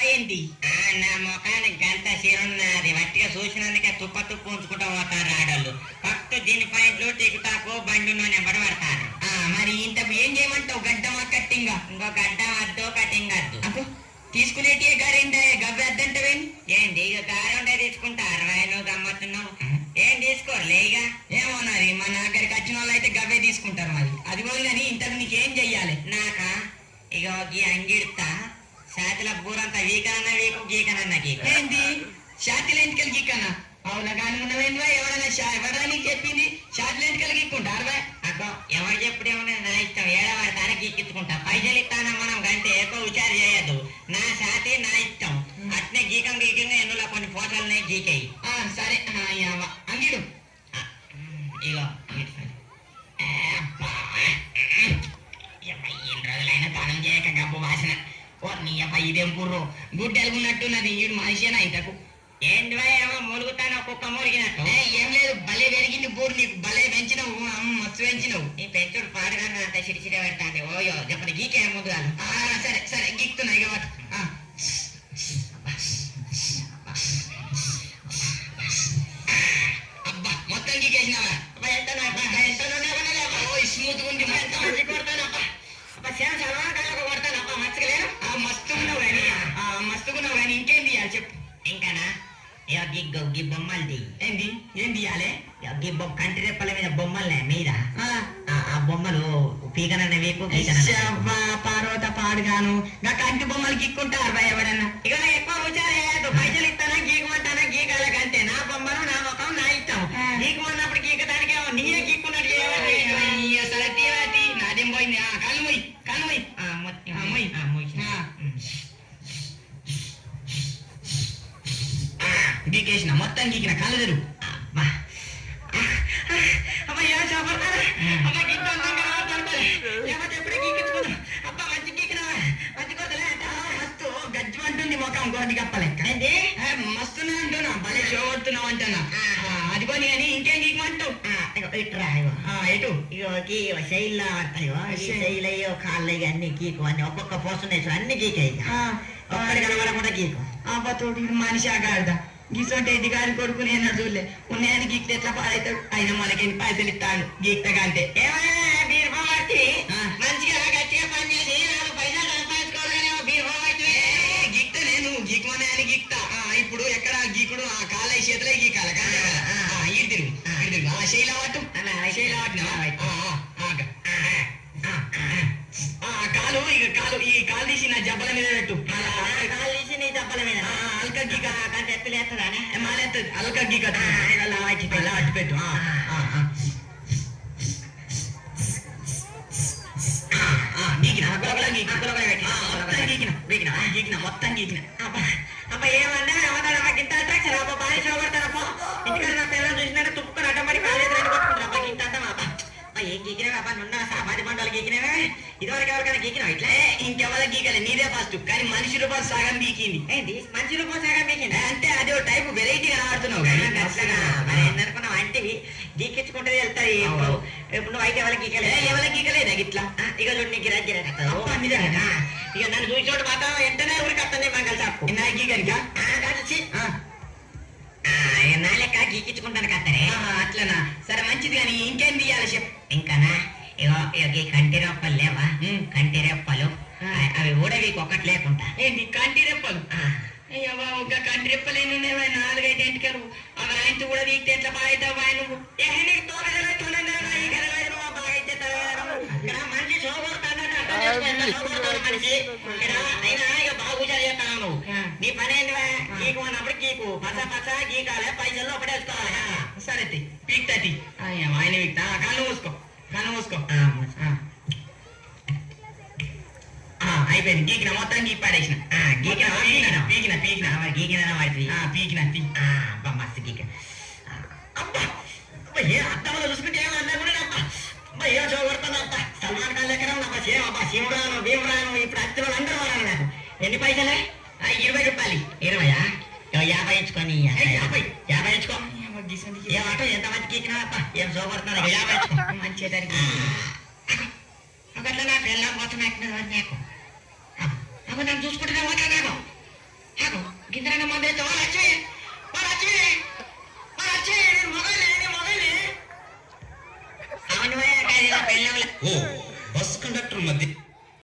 ఏంటి నా ముఖానికి గంట సిరున్నది వట్టిగా చూసినందుకే తుప్ప తుప్పు ఉంచుకుంటూ పోతారు ఆడోళ్ళు ఫస్ట్ దీని పాయింట్లు టిక్ టాక్ బండి నెంబడి పడతారు. మరి ఇంత ఏం చేయమంటావు? గడ్డం కట్టింగ్ ఇంకో గడ్డం అద్దు కటింగ్ అద్దు అప్పు తీసుకునేటి గారిండే గవ్వి అద్దంటవేంటి? ఏంటి ఇక గారి ఉండే తీసుకుంటారు. నువ్వు గమ్మతున్నావు ఏం తీసుకోరులే ఇక. ఏమో మరి మన దగ్గరికి వచ్చిన వాళ్ళు అయితే గవ్వే తీసుకుంటారు. మరి అది పోయి కానీ ఇంతకు నీకేం చెయ్యాలి? నాకా ఇక ఈ అంగిడతా చేతుల బూరంతా వీకనన్నా వీకు గీకనన్నా గీక. ఏంటి షార్ట్లు ఎంటికలు గీకన్నా? అవునా కానీ ఉన్నవేంటివా? ఎవరైనా నీకు చెప్పింది షార్ట్లు ఎంటికలు గీక్కుంటారు? అబ్బో ఎవరు చెప్పుడు ఏమన్నా నా ఇష్టం ఏడవాడతానే గీకించుకుంటా. పైసలు ఇస్తానా మనం గంటే ఎక్కువ విచారం చేయద్దు. నా షాతి నా ఇష్టం. అట్నే గీకం గీకంగా ఎన్నులో కొన్ని ఫోటోలు గీకాయి. సరే అంగిడు ఇగో ఎన్ని రోజులైనా తానం చేయక గబ్బు వాసన. ఓ నీ అబ్బాయి ఇదేం పూర్రు గుడ్డెలుగున్నట్టున్నది. ఈడు మనిషినా ఇంతకు ఏంటివా ఏమో మూలుగుతాను ఒక్కొక్క మూలిగినట్టు. ఏం లేదు భలే పెరిగింది బూరు. నీకు భలే పెంచినవు మస్తు పెంచినవు. నీ పెంచుడు పాడుగా అంత సిరిసిరి పెడతాంది. ఓయో చెప్పండి గీకే ముందుగా. సరే సరే గీక్తున్నా ఇక అబ్బా మొత్తం గీకేసినావా? స్మూత్ ఉంది కొడతాను. అబ్బా కొడతాను. మచ్చగలేను మస్తుకున్నావు కానీ మస్తుకున్నావు కానీ ఇంకేం తీయాలి చెప్పు? ఇంకానా గిగ్గి బొమ్మలు ఏంది ఏం తీయాలి? కంటి రెప్పల మీద బొమ్మలే మీద ఆ బొమ్మలు పీకనన్న వీపు పార్వత పాడుగాను కంటి బొమ్మలు గీక్కుంటారు ఎవడన్నా. ఇక ఎక్కువ విచారం పైసలు ఇస్తానా గీకమంటానా గీకాల కంటే నా బొమ్మలు నా ముఖం నా ఇష్టం. గీకమన్నప్పుడు గీకడానికి నీరే గీక్కున్నట్టు సరే తీరాతి నాదేం పోయింది. కళ్ళు మొయ్యి కళ్ళు మొయ్యి గీకేసిన మొత్తం గీకిన కళ్ళు తెరు. గజ్జు అంటుంది మొఖం గోటి కప్పలెక్క. మస్తున్నా అంటున్నా భలే షో కొడుతున్నావు అంటున్నా. అది కొని అని ఇంకేం గీకమంటావు? ఎటు ఇగో శైలిలా శైలయ్యో కాళ్ళయ్య అన్ని గీకు అన్ని ఒక్కొక్క పోస్తున్నాయి అన్ని గీకాయి. ఒక్కడి కనబడకుండా గీకు. అబ్బతోటి మనిషి ఆగాడదా గీసంటే ఎడ్డి గారి కొడుకు నేను చూడలే. ఉన్నాయని గీక్తే ఎట్లా పాడైతాడు? అయినా మనకి పైసలు ఇస్తాను గీక్తగా అంటే. ఏమైనా బీర్భావర్తి మంచిగా గట్టిగా పనిచేసి పైసలు సంపాదించుకోవాలని బీర్భావర్తి గీక్తా. నేను గీకుమనే అని గీక్తా. ఇప్పుడు ఎక్కడ గీకుడు ఆ కాళ్ళ చేతులే గీకాల ఇటు తిరుగు శైలి అవ్వటం శైలి కాలు ఇక కాలు ఈ కాలు తీసి నా జబ్బల మీద పెట్టు. కాలు తీసి నీ జబ్బల మీద అల్క గీక కంటే ఎత్తులేస్తుందానే మాలేస్తుంది. అల్క గీక అట్టి పెట్టు. గీకిన మొత్తం గీకిన. అబ్బా ఏమన్నా ఏమన్నా ఇంత అట్రాక్షన్ అబ్బా బాగా షోపడతారప్ప. ఇంటికాడ నా పిల్లలు చూసినట్టు తుప్పుకొని అడ్డమడి కాలేదు రెండు కొట్టుకుంటారు. అబ్బా ఇంత అంతా అబ్బా ఏం గీకినావే అబ్బా నున్న సామాజిక మండలి గీకినావే. ఇదివరకు ఎవరికైనా గీకినావు ఇట్లా? ఇంకెవరికి గీకలే నీదే ఫస్ట్. కానీ మనిషి రూపాయలు సగం గీకింది. ఏంటి మనిషి రూపాయలు సగం గీకింది అంటే అది ఒక టైపు వెరైటీ కనబడుతున్నావు. మరి ఏంటనుకున్నావు అంటే గీకించుకుంటే వెళ్తాయి. ఇప్పుడు నువ్వు అయితే ఎవరికి గీకలే ఎవరికి గీకలేదా ఇట్లా? ఇక చూడు నీకు గిరా ఇక నన్ను చూసినోడు మాత్రం వెంటనే ఊరికి వస్తుంది మంగళ చాపు నా గీకనిక కలిసి నా లెక్క గీకించుకుంటాను కత్తనే. అట్లనా? సరే మంచిది కానీ ఇంకేం తీయాలి చెప్పు? ఇంకానా ఇగో కంటి రెప్పలు లేవా? కంటి రెప్పలు అవి కూడా వీకు ఒకటి లేకుండా. ఏంటి కంటి రెప్పలు? ఒక కంటి రెప్పలు ఎన్ని ఉన్నాయి? 4-5 ఎంటికలు. అవి ఆయన కూడా వీక్తే ఎట్లా బాగా అవుతావు? ఆయన నువ్వు బాగా అయితే మనిషి సోగొడతాడు మనిషి. అయినా ఇక బాగా చేస్తాను నువ్వు. నీ పని ఏంటివా? గీకు అన్నప్పుడు గీకు పచ్చ గీకాలే పైసల్లో ఒకటేసుకోవాలి. సరే పీక్తీ ఆయన వీక్తా. కళ్ళు మూసుకో కళ్ళు మూసుకో. అయిపోయింది గీకిన మొత్తం గీకి పడేసిన. పీకిన గీకిన వాడి పీకిన అబ్బా మస్తు గీక. అబ్బా ఏ అర్థంలో చూసుకుంటే ఏమన్నా కూడా అబ్బా అబ్బా ఏం చూడతాను అబ్బా. సల్మాన్ ఖాన్ లెక్కన అబ్బా సేమ్ అబ్బా శివరాను భీమరాను. ఇప్పుడు అత్తి వాళ్ళు అందరూ వాడాలి నాకు. ఎన్ని పైసలే? 20 రూపాయలు. 20యా? 50 ఇచ్చుకొని 50 ఇచ్చుకో. ఏమాటో ఎంత మంచి గీకినా అబ్బా ఏం చూపడుతున్నా 50 ఇచ్చుకో మంచి. అట్లా నా పిల్ల పోతున్నా నాకు నన్ను చూసుకుంటున్నా పోతా నాకు పెళ్ళంలా ఓ బస్ కండక్టర్ మధ్య